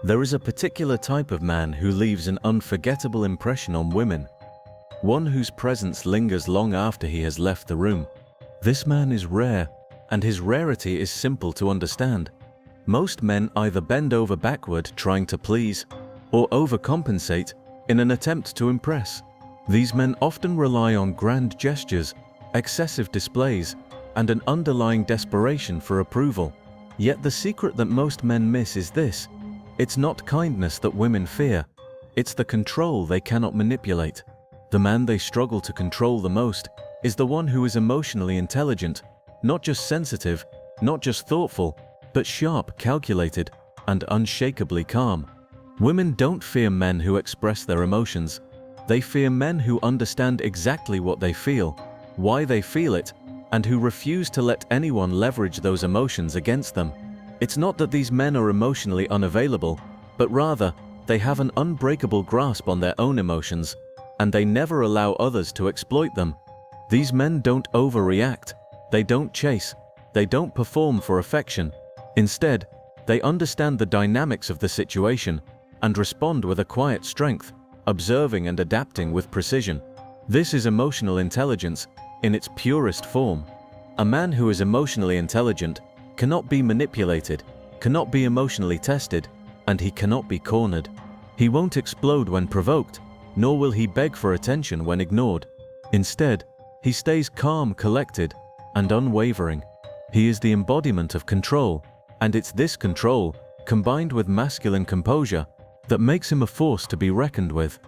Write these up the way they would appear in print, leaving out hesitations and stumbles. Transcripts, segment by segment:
There is a particular type of man who leaves an unforgettable impression on women, one whose presence lingers long after he has left the room. This man is rare, and his rarity is simple to understand. Most men either bend over backward trying to please, or overcompensate in an attempt to impress. These men often rely on grand gestures, excessive displays, and an underlying desperation for approval. Yet the secret that most men miss is this: it's not kindness that women fear, it's the control they cannot manipulate. The man they struggle to control the most is the one who is emotionally intelligent, not just sensitive, not just thoughtful, but sharp, calculated, and unshakably calm. Women don't fear men who express their emotions. They fear men who understand exactly what they feel, why they feel it, and who refuse to let anyone leverage those emotions against them. It's not that these men are emotionally unavailable, but rather, they have an unbreakable grasp on their own emotions, and they never allow others to exploit them. These men don't overreact, they don't chase, they don't perform for affection. Instead, they understand the dynamics of the situation and respond with a quiet strength, observing and adapting with precision. This is emotional intelligence in its purest form. A man who is emotionally intelligent cannot be manipulated, cannot be emotionally tested, and he cannot be cornered. He won't explode when provoked, nor will he beg for attention when ignored. Instead, he stays calm, collected, and unwavering. He is the embodiment of control, and it's this control, combined with masculine composure, that makes him a force to be reckoned with.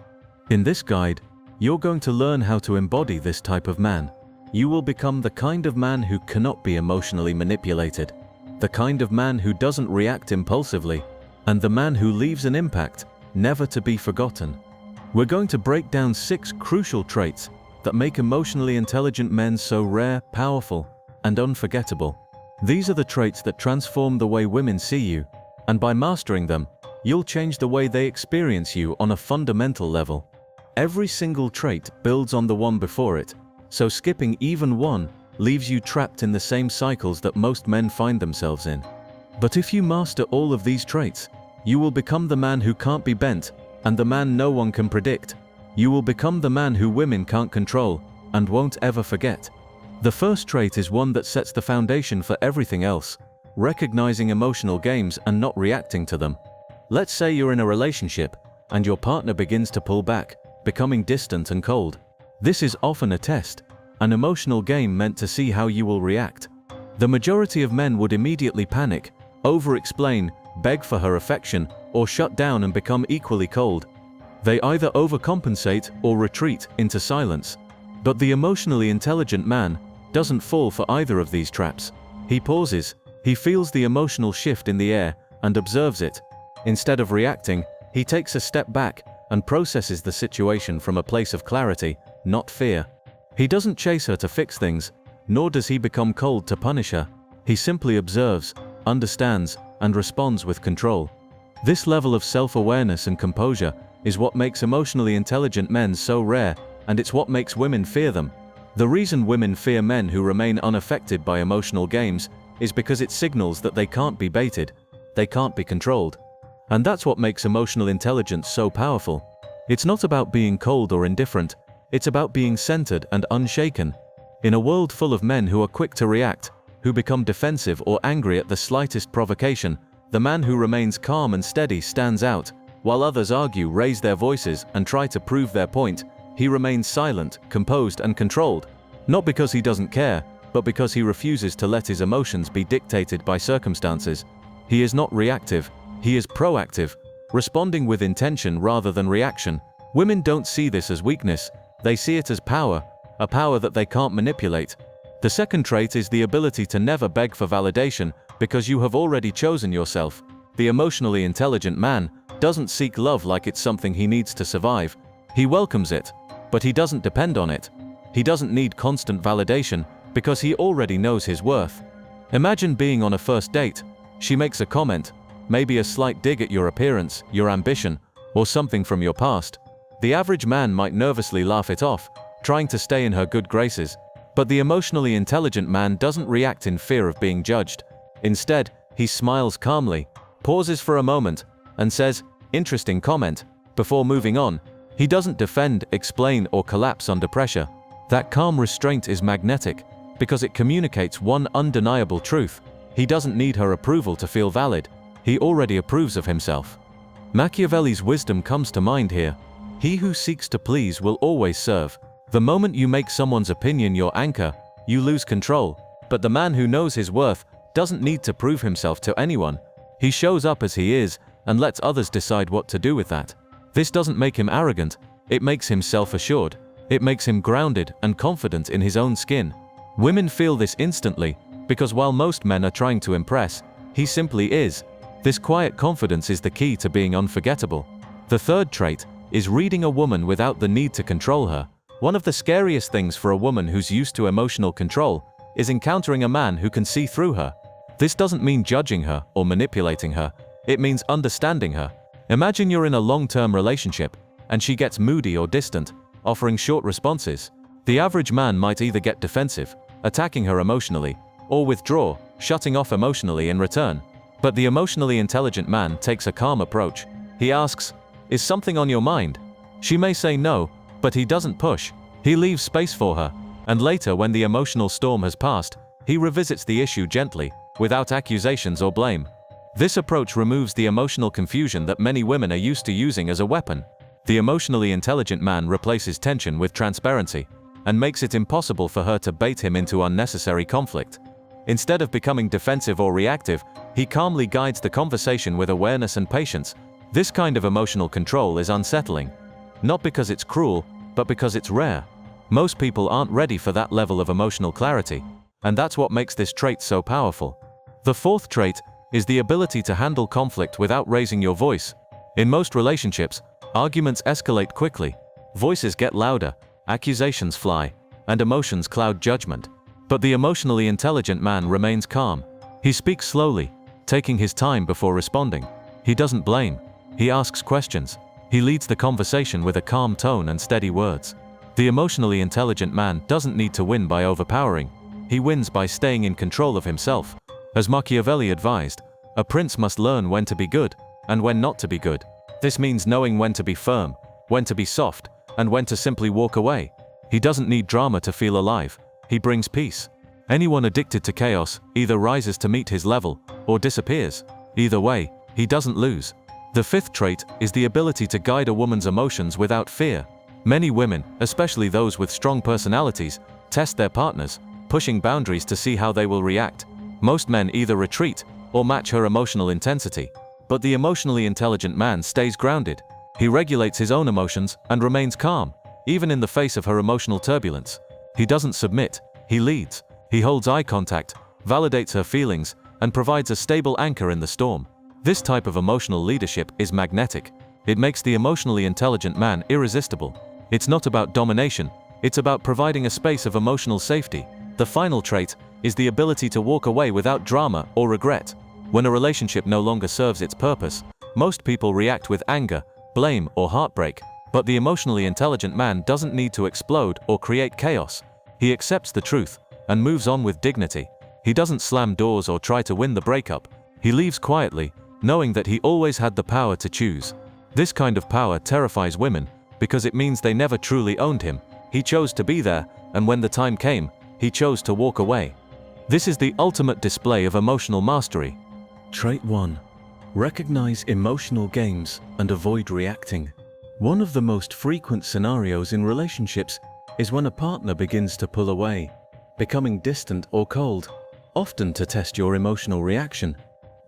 In this guide, you're going to learn how to embody this type of man. You will become the kind of man who cannot be emotionally manipulated, the kind of man who doesn't react impulsively, and the man who leaves an impact never to be forgotten. We're going to break down 6 crucial traits that make emotionally intelligent men so rare, powerful, and unforgettable. These are the traits that transform the way women see you, and by mastering them, you'll change the way they experience you on a fundamental level. Every single trait builds on the one before it, so skipping even one leaves you trapped in the same cycles that most men find themselves in. But if you master all of these traits, you will become the man who can't be bent and the man no one can predict. You will become the man who women can't control and won't ever forget. The first trait is one that sets the foundation for everything else: recognizing emotional games and not reacting to them. Let's say you're in a relationship and your partner begins to pull back, becoming distant and cold. This is often a test, an emotional game meant to see how you will react. The majority of men would immediately panic, over-explain, beg for her affection, or shut down and become equally cold. They either overcompensate or retreat into silence. But the emotionally intelligent man doesn't fall for either of these traps. He pauses, he feels the emotional shift in the air and observes it. Instead of reacting, he takes a step back and processes the situation from a place of clarity, not fear. He doesn't chase her to fix things, nor does he become cold to punish her. He simply observes, understands, and responds with control. This level of self-awareness and composure is what makes emotionally intelligent men so rare, and it's what makes women fear them. The reason women fear men who remain unaffected by emotional games is because it signals that they can't be baited, they can't be controlled. And that's what makes emotional intelligence so powerful. It's not about being cold or indifferent, it's about being centered and unshaken. In a world full of men who are quick to react, who become defensive or angry at the slightest provocation, the man who remains calm and steady stands out. While others argue, raise their voices, and try to prove their point, he remains silent, composed, and controlled. Not because he doesn't care, but because he refuses to let his emotions be dictated by circumstances. He is not reactive, he is proactive, responding with intention rather than reaction. Women don't see this as weakness, they see it as power, a power that they can't manipulate. The second trait is the ability to never beg for validation because you have already chosen yourself. The emotionally intelligent man doesn't seek love like it's something he needs to survive. He welcomes it, but he doesn't depend on it. He doesn't need constant validation because he already knows his worth. Imagine being on a first date. She makes a comment, maybe a slight dig at your appearance, your ambition, or something from your past. The average man might nervously laugh it off, trying to stay in her good graces. But the emotionally intelligent man doesn't react in fear of being judged. Instead, he smiles calmly, pauses for a moment, and says, "Interesting comment," before moving on. He doesn't defend, explain, or collapse under pressure. That calm restraint is magnetic because it communicates one undeniable truth: he doesn't need her approval to feel valid. He already approves of himself. Machiavelli's wisdom comes to mind here. He who seeks to please will always serve. The moment you make someone's opinion your anchor, you lose control. But the man who knows his worth doesn't need to prove himself to anyone. He shows up as he is and lets others decide what to do with that. This doesn't make him arrogant, it makes him self-assured. It makes him grounded and confident in his own skin. Women feel this instantly, because while most men are trying to impress, he simply is. This quiet confidence is the key to being unforgettable. The third trait is reading a woman without the need to control her. One of the scariest things for a woman who's used to emotional control is encountering a man who can see through her. This doesn't mean judging her or manipulating her, it means understanding her. Imagine you're in a long-term relationship, and she gets moody or distant, offering short responses. The average man might either get defensive, attacking her emotionally, or withdraw, shutting off emotionally in return. But the emotionally intelligent man takes a calm approach. He asks, "Is something on your mind?" She may say no, but he doesn't push. He leaves space for her, and later, when the emotional storm has passed, he revisits the issue gently, without accusations or blame. This approach removes the emotional confusion that many women are used to using as a weapon. The emotionally intelligent man replaces tension with transparency, and makes it impossible for her to bait him into unnecessary conflict. Instead of becoming defensive or reactive, he calmly guides the conversation with awareness and patience. This kind of emotional control is unsettling. Not because it's cruel, but because it's rare. Most people aren't ready for that level of emotional clarity, and that's what makes this trait so powerful. The fourth trait is the ability to handle conflict without raising your voice. In most relationships, arguments escalate quickly, voices get louder, accusations fly, and emotions cloud judgment. But the emotionally intelligent man remains calm. He speaks slowly, taking his time before responding. He doesn't blame. He asks questions. He leads the conversation with a calm tone and steady words. The emotionally intelligent man doesn't need to win by overpowering. He wins by staying in control of himself. As Machiavelli advised, a prince must learn when to be good and when not to be good. This means knowing when to be firm, when to be soft, and when to simply walk away. He doesn't need drama to feel alive. He brings peace. Anyone addicted to chaos either rises to meet his level or disappears. Either way, he doesn't lose. The fifth trait is the ability to guide a woman's emotions without fear. Many women, especially those with strong personalities, test their partners, pushing boundaries to see how they will react. Most men either retreat or match her emotional intensity. But the emotionally intelligent man stays grounded. He regulates his own emotions and remains calm, even in the face of her emotional turbulence. He doesn't submit, he leads. He holds eye contact, validates her feelings, and provides a stable anchor in the storm. This type of emotional leadership is magnetic. It makes the emotionally intelligent man irresistible. It's not about domination, it's about providing a space of emotional safety. The final trait is the ability to walk away without drama or regret. When a relationship no longer serves its purpose, most people react with anger, blame, or heartbreak. But the emotionally intelligent man doesn't need to explode or create chaos. He accepts the truth and moves on with dignity. He doesn't slam doors or try to win the breakup. He leaves quietly, knowing that he always had the power to choose. This kind of power terrifies women because it means they never truly owned him. He chose to be there, and when the time came, he chose to walk away. This is the ultimate display of emotional mastery. Trait 1. Recognize emotional games and avoid reacting. One of the most frequent scenarios in relationships is when a partner begins to pull away, becoming distant or cold, often to test your emotional reaction.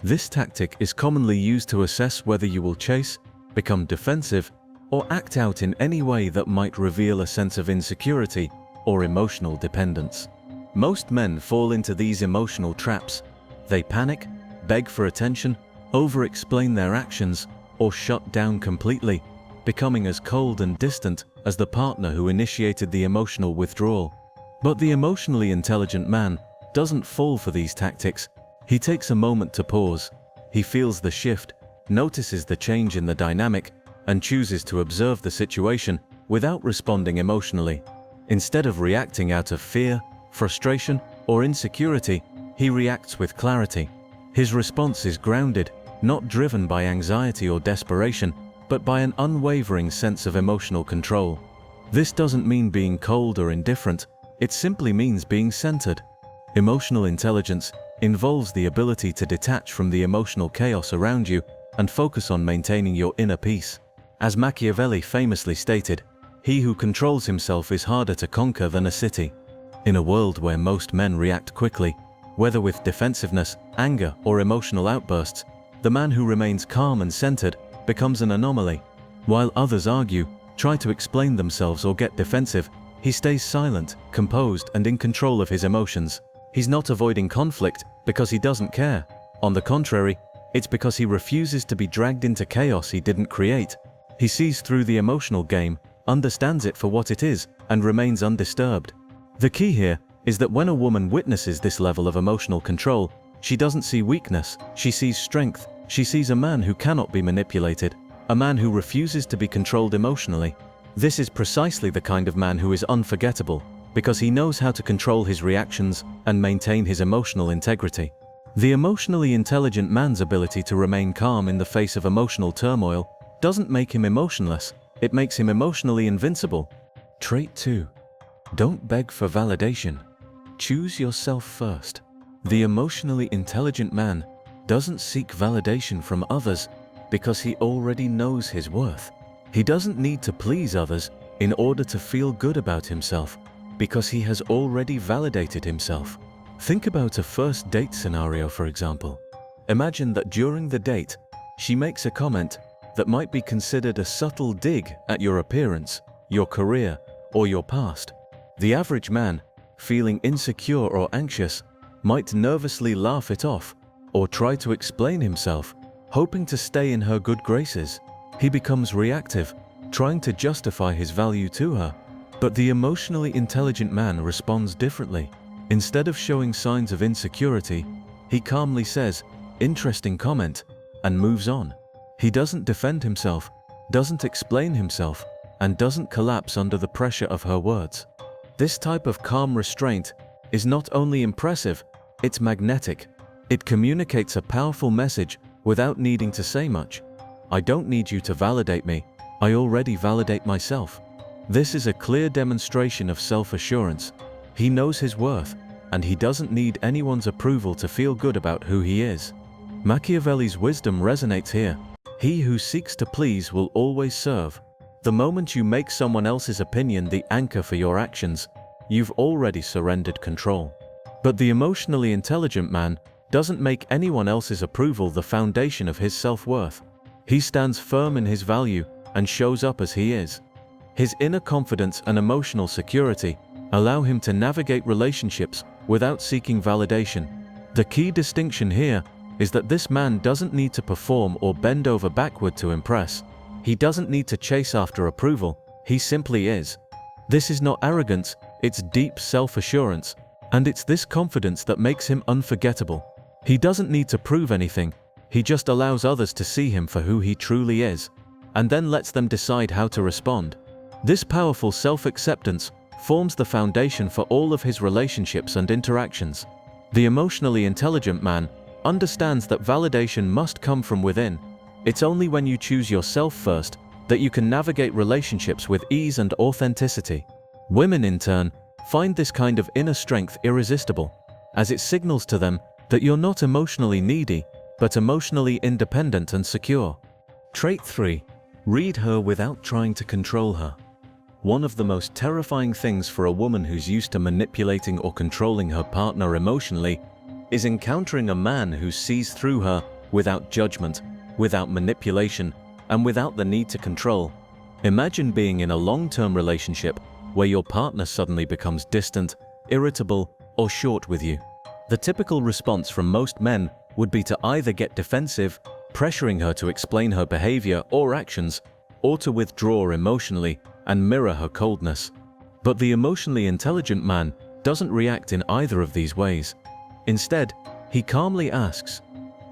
This tactic is commonly used to assess whether you will chase, become defensive, or act out in any way that might reveal a sense of insecurity or emotional dependence. Most men fall into these emotional traps. They panic, beg for attention, over-explain their actions, or shut down completely, becoming as cold and distant as the partner who initiated the emotional withdrawal. But the emotionally intelligent man doesn't fall for these tactics. He takes a moment to pause. He feels the shift, notices the change in the dynamic, and chooses to observe the situation without responding emotionally. Instead of reacting out of fear, frustration, or insecurity, he reacts with clarity. His response is grounded, not driven by anxiety or desperation, but by an unwavering sense of emotional control. This doesn't mean being cold or indifferent, it simply means being centered. Emotional intelligence involves the ability to detach from the emotional chaos around you and focus on maintaining your inner peace. As Machiavelli famously stated, "He who controls himself is harder to conquer than a city." In a world where most men react quickly, whether with defensiveness, anger, or emotional outbursts, the man who remains calm and centered becomes an anomaly. While others argue, try to explain themselves or get defensive, he stays silent, composed, and in control of his emotions. He's not avoiding conflict because he doesn't care. On the contrary, it's because he refuses to be dragged into chaos he didn't create. He sees through the emotional game, understands it for what it is, and remains undisturbed. The key here is that when a woman witnesses this level of emotional control, she doesn't see weakness, she sees strength. She sees a man who cannot be manipulated, a man who refuses to be controlled emotionally. This is precisely the kind of man who is unforgettable, because he knows how to control his reactions and maintain his emotional integrity. The emotionally intelligent man's ability to remain calm in the face of emotional turmoil doesn't make him emotionless, it makes him emotionally invincible. Trait 2. Don't beg for validation. Choose yourself first. The emotionally intelligent man doesn't seek validation from others because he already knows his worth. He doesn't need to please others in order to feel good about himself because he has already validated himself. Think about a first date scenario, for example. Imagine that during the date, she makes a comment that might be considered a subtle dig at your appearance, your career, or your past. The average man, feeling insecure or anxious, might nervously laugh it off or try to explain himself, hoping to stay in her good graces. He becomes reactive, trying to justify his value to her. But the emotionally intelligent man responds differently. Instead of showing signs of insecurity, he calmly says, "Interesting comment," and moves on. He doesn't defend himself, doesn't explain himself, and doesn't collapse under the pressure of her words. This type of calm restraint is not only impressive, it's magnetic. It communicates a powerful message without needing to say much. I don't need you to validate me, I already validate myself. This is a clear demonstration of self-assurance. He knows his worth, and he doesn't need anyone's approval to feel good about who he is. Machiavelli's wisdom resonates here. He who seeks to please will always serve. The moment you make someone else's opinion the anchor for your actions, you've already surrendered control. But the emotionally intelligent man doesn't make anyone else's approval the foundation of his self-worth. He stands firm in his value and shows up as he is. His inner confidence and emotional security allow him to navigate relationships without seeking validation. The key distinction here is that this man doesn't need to perform or bend over backward to impress. He doesn't need to chase after approval, he simply is. This is not arrogance, it's deep self-assurance, and it's this confidence that makes him unforgettable. He doesn't need to prove anything, he just allows others to see him for who he truly is, and then lets them decide how to respond. This powerful self-acceptance forms the foundation for all of his relationships and interactions. The emotionally intelligent man understands that validation must come from within. It's only when you choose yourself first that you can navigate relationships with ease and authenticity. Women, in turn, find this kind of inner strength irresistible, as it signals to them that you're not emotionally needy, but emotionally independent and secure. Trait 3. Read her without trying to control her. One of the most terrifying things for a woman who's used to manipulating or controlling her partner emotionally is encountering a man who sees through her without judgment, without manipulation, and without the need to control. Imagine being in a long-term relationship where your partner suddenly becomes distant, irritable, or short with you. The typical response from most men would be to either get defensive, pressuring her to explain her behavior or actions, or to withdraw emotionally and mirror her coldness. But the emotionally intelligent man doesn't react in either of these ways. Instead, he calmly asks,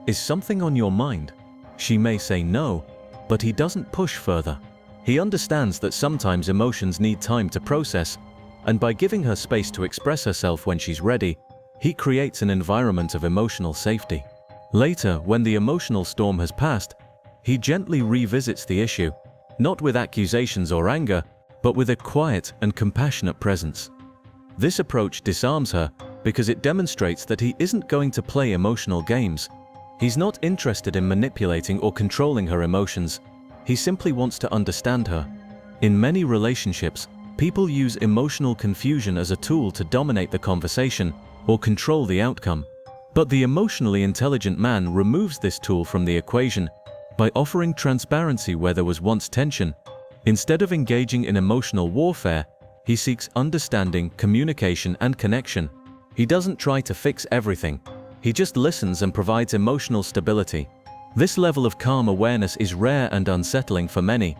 "Is something on your mind?" She may say no, but he doesn't push further. He understands that sometimes emotions need time to process, and by giving her space to express herself when she's ready, he creates an environment of emotional safety. Later, when the emotional storm has passed, he gently revisits the issue, not with accusations or anger, but with a quiet and compassionate presence. This approach disarms her because it demonstrates that he isn't going to play emotional games. He's not interested in manipulating or controlling her emotions. He simply wants to understand her. In many relationships, people use emotional confusion as a tool to dominate the conversation or control the outcome. But the emotionally intelligent man removes this tool from the equation by offering transparency where there was once tension. Instead of engaging in emotional warfare, he seeks understanding, communication, and connection. He doesn't try to fix everything. He just listens and provides emotional stability. This level of calm awareness is rare and unsettling for many,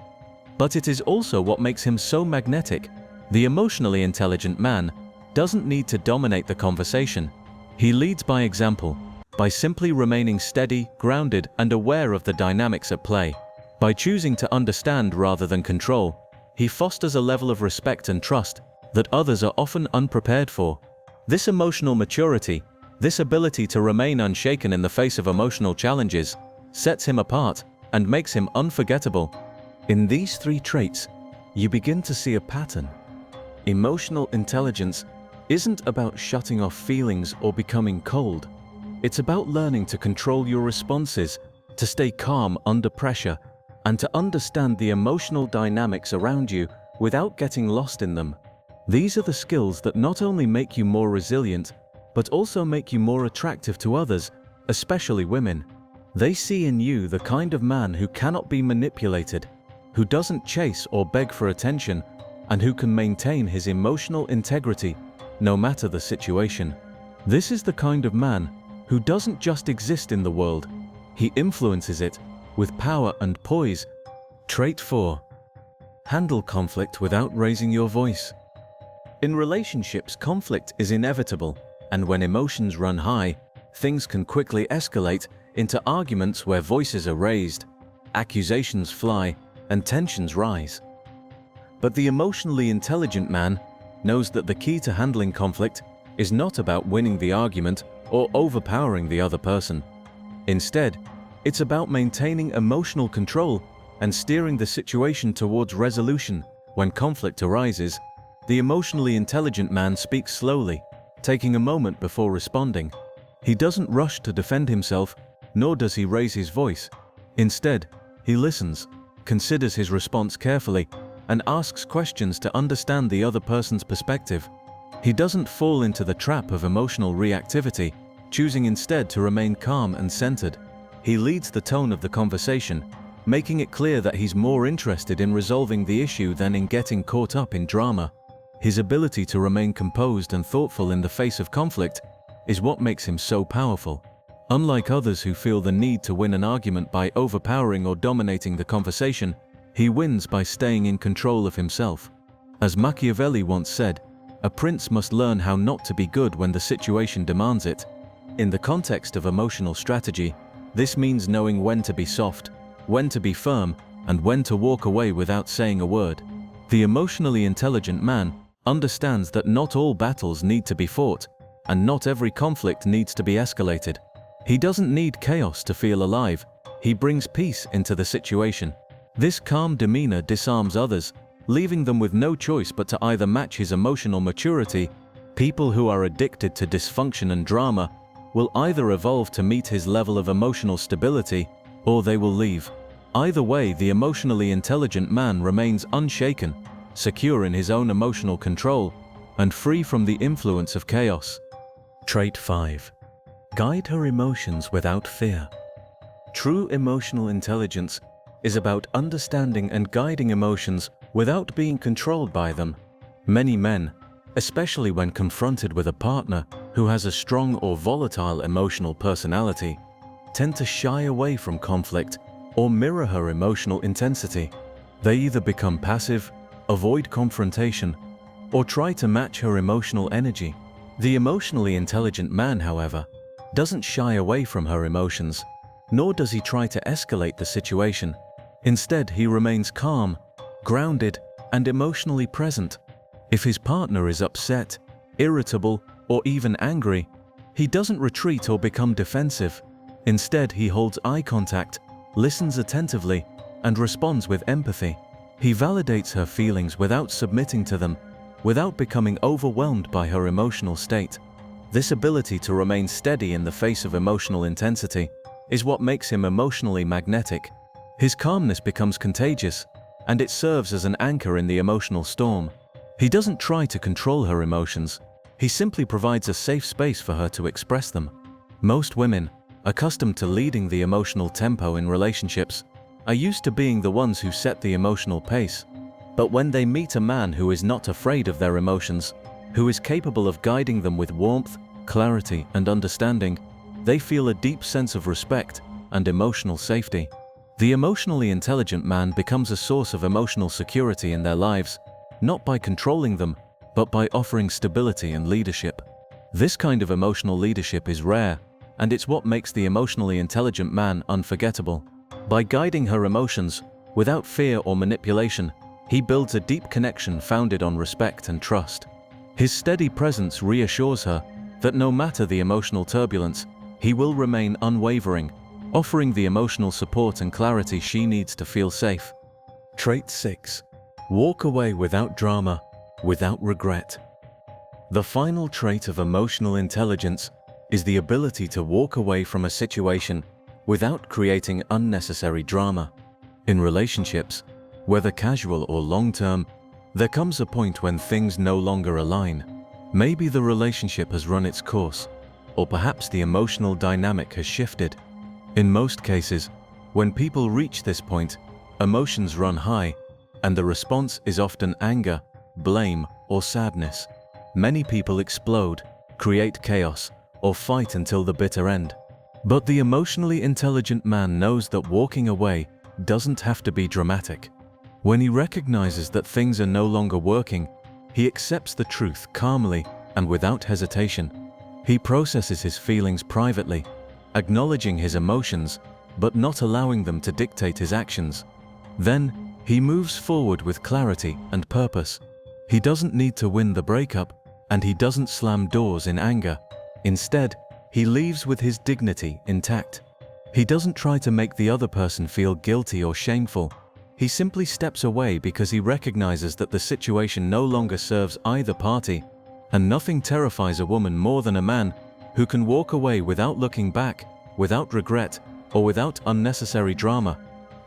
but it is also what makes him so magnetic. The emotionally intelligent man doesn't need to dominate the conversation. He leads by example, by simply remaining steady, grounded, and aware of the dynamics at play. By choosing to understand rather than control, he fosters a level of respect and trust that others are often unprepared for. This emotional maturity, this ability to remain unshaken in the face of emotional challenges, sets him apart and makes him unforgettable. In these three traits, you begin to see a pattern. Emotional intelligence isn't about shutting off feelings or becoming cold. It's about learning to control your responses, to stay calm under pressure, and to understand the emotional dynamics around you without getting lost in them. These are the skills that not only make you more resilient, but also make you more attractive to others, especially women. They see in you the kind of man who cannot be manipulated, who doesn't chase or beg for attention, and who can maintain his emotional integrity no matter the situation. This is the kind of man who doesn't just exist in the world, he influences it with power and poise. Trait 4. Handle conflict without raising your voice. In relationships, conflict is inevitable, and when emotions run high, things can quickly escalate into arguments where voices are raised, accusations fly, and tensions rise. But the emotionally intelligent man knows that the key to handling conflict is not about winning the argument or overpowering the other person. Instead, it's about maintaining emotional control and steering the situation towards resolution. When conflict arises, the emotionally intelligent man speaks slowly, taking a moment before responding. He doesn't rush to defend himself, nor does he raise his voice. Instead, he listens, considers his response carefully, and asks questions to understand the other person's perspective. He doesn't fall into the trap of emotional reactivity, choosing instead to remain calm and centered. He leads the tone of the conversation, making it clear that he's more interested in resolving the issue than in getting caught up in drama. His ability to remain composed and thoughtful in the face of conflict is what makes him so powerful. Unlike others who feel the need to win an argument by overpowering or dominating the conversation, he wins by staying in control of himself. As Machiavelli once said, a prince must learn how not to be good when the situation demands it. In the context of emotional strategy, this means knowing when to be soft, when to be firm, and when to walk away without saying a word. The emotionally intelligent man understands that not all battles need to be fought, and not every conflict needs to be escalated. He doesn't need chaos to feel alive. He brings peace into the situation. This calm demeanor disarms others, leaving them with no choice but to either match his emotional maturity. People who are addicted to dysfunction and drama will either evolve to meet his level of emotional stability, or they will leave. Either way, the emotionally intelligent man remains unshaken, secure in his own emotional control, and free from the influence of chaos. Trait 5. Guide her emotions without fear. True emotional intelligence is about understanding and guiding emotions without being controlled by them. Many men, especially when confronted with a partner who has a strong or volatile emotional personality, tend to shy away from conflict or mirror her emotional intensity. They either become passive, avoid confrontation, or try to match her emotional energy. The emotionally intelligent man, however, doesn't shy away from her emotions, nor does he try to escalate the situation. Instead, he remains calm, grounded, and emotionally present. If his partner is upset, irritable, or even angry, he doesn't retreat or become defensive. Instead, he holds eye contact, listens attentively, and responds with empathy. He validates her feelings without submitting to them, without becoming overwhelmed by her emotional state. This ability to remain steady in the face of emotional intensity is what makes him emotionally magnetic. His calmness becomes contagious, and it serves as an anchor in the emotional storm. He doesn't try to control her emotions. He simply provides a safe space for her to express them. Most women, accustomed to leading the emotional tempo in relationships, are used to being the ones who set the emotional pace. But when they meet a man who is not afraid of their emotions, who is capable of guiding them with warmth, clarity, and understanding, they feel a deep sense of respect and emotional safety. The emotionally intelligent man becomes a source of emotional security in their lives, not by controlling them, but by offering stability and leadership. This kind of emotional leadership is rare, and it's what makes the emotionally intelligent man unforgettable. By guiding her emotions, without fear or manipulation, he builds a deep connection founded on respect and trust. His steady presence reassures her that no matter the emotional turbulence, he will remain unwavering, offering the emotional support and clarity she needs to feel safe. Trait 6. Walk away without drama, without regret. The final trait of emotional intelligence is the ability to walk away from a situation without creating unnecessary drama. In relationships, whether casual or long-term, there comes a point when things no longer align. Maybe the relationship has run its course, or perhaps the emotional dynamic has shifted. In most cases, when people reach this point, emotions run high, and the response is often anger, blame, or sadness. Many people explode, create chaos, or fight until the bitter end. But the emotionally intelligent man knows that walking away doesn't have to be dramatic. When he recognizes that things are no longer working, he accepts the truth calmly and without hesitation. He processes his feelings privately, acknowledging his emotions, but not allowing them to dictate his actions. Then, he moves forward with clarity and purpose. He doesn't need to win the breakup, and he doesn't slam doors in anger. Instead, he leaves with his dignity intact. He doesn't try to make the other person feel guilty or shameful. He simply steps away because he recognizes that the situation no longer serves either party, and nothing terrifies a woman more than a man who can walk away without looking back, without regret, or without unnecessary drama.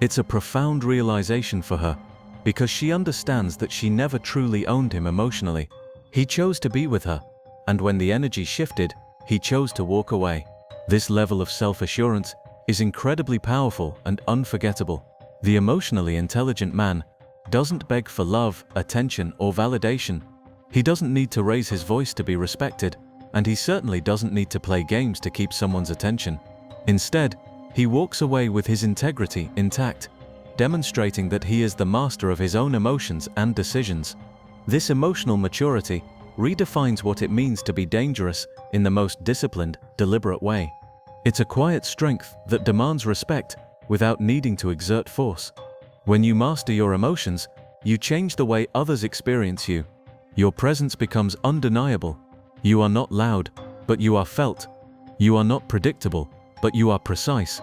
It's a profound realization for her, because she understands that she never truly owned him emotionally. He chose to be with her, and when the energy shifted, he chose to walk away. This level of self-assurance is incredibly powerful and unforgettable. The emotionally intelligent man doesn't beg for love, attention, or validation. He doesn't need to raise his voice to be respected, and he certainly doesn't need to play games to keep someone's attention. Instead, he walks away with his integrity intact, demonstrating that he is the master of his own emotions and decisions. This emotional maturity redefines what it means to be dangerous in the most disciplined, deliberate way. It's a quiet strength that demands respect without needing to exert force. When you master your emotions, you change the way others experience you. Your presence becomes undeniable. You are not loud, but you are felt. You are not predictable, but you are precise.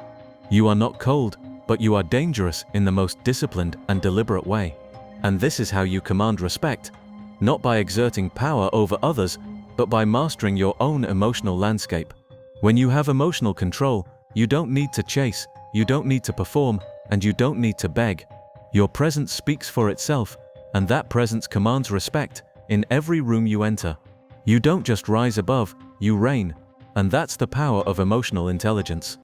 You are not cold, but you are dangerous in the most disciplined and deliberate way. And this is how you command respect, not by exerting power over others, but by mastering your own emotional landscape. When you have emotional control, you don't need to chase, you don't need to perform, and you don't need to beg. Your presence speaks for itself, and that presence commands respect in every room you enter. You don't just rise above, you reign, and that's the power of emotional intelligence.